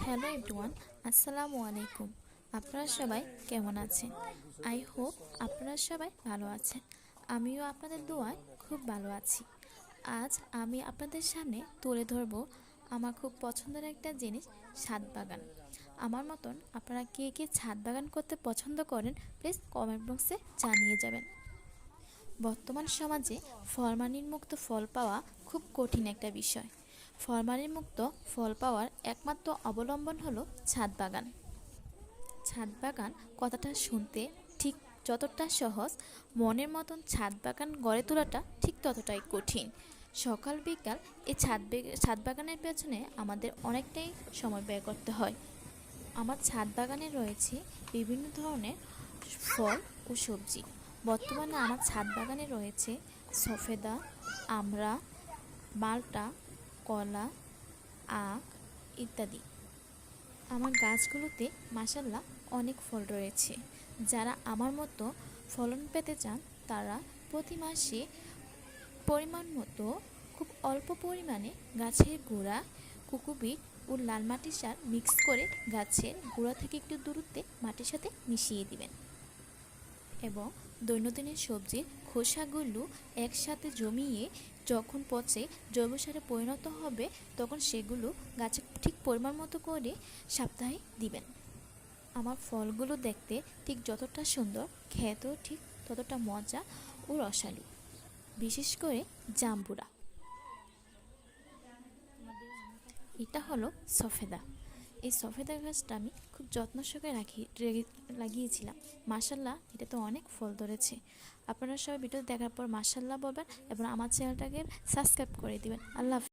Hello everyone, আসসালামু আলাইকুম। আপনারা সবাই কেমন আছেন? আই হোপ আপনারা সবাই ভালো আছেন। আমিও আপনাদের দোয়ায় খুব ভালো আছি। আজ আমি আপনাদের সামনে তুলে ধরব আমার খুব পছন্দের একটা জিনিস, ছাদ বাগান। আমার মতন আপনারা কে কে ছাদ বাগান করতে পছন্দ করেন, প্লিজ কমেন্ট বক্সে জানিয়ে যাবেন। বর্তমান সমাজে ফরমালিন মুক্ত ফল পাওয়া খুব কঠিন একটা বিষয়। ফরমালিন মুক্ত ফল পাওয়ার একমাত্র অবলম্বন হলো ছাদ বাগান। ছাদ বাগান কথাটা শুনতে ঠিক যতটা সহজ, মনের মতন ছাদ বাগান গড়ে তোলাটা ঠিক ততটাই কঠিন। সকাল বিকাল এই ছাদ বাগানের পেছনে আমাদের অনেকটাই সময় ব্যয় করতে হয়। আমার ছাদ বাগানে রয়েছে বিভিন্ন ধরনের ফল ও সবজি। বর্তমানে আমার ছাদ বাগানে রয়েছে সফেদা, আমড়া, মাল্টা, কলা, আখ ইত্যাদি। আমার গাছগুলোতে মাশাআল্লাহ অনেক ফল রয়েছে। যারা আমার মতো ফলন পেতে চান তারা প্রতি মাসে পরিমাণ মতো খুব অল্প পরিমাণে গাছের গোড়া কোকোপিট ও লাল মাটির সার মিক্স করে গাছের গোড়া থেকে একটু দূরত্বে মাটির সাথে মিশিয়ে দিবেন এবং দৈনন্দিনের সবজির খোসাগুলো একসাথে জমিয়ে যখন পচে জৈব সারে পরিণত হবে তখন সেগুলো গাছে ঠিক পরিমাণ মতো করে সপ্তাহে দিবেন। আমার ফলগুলো দেখতে ঠিক যতটা সুন্দর, খেতেও ঠিক ততটা মজা ও রসালো, বিশেষ করে জাম্বুরা। এটা হলো সফেদা। এই সফেদা গাছটা আমি খুব যত্ন সহকারে লাগিয়েছিলাম। মাশাআল্লাহ, এটা তো অনেক ফল ধরেছে। আপনারা সবাই ভিডিও দেখার পর মাশাআল্লাহ বলবেন এবং আমার চ্যানেলটাকে সাবস্ক্রাইব করে দিবেন। আল্লাহ হাফেজ।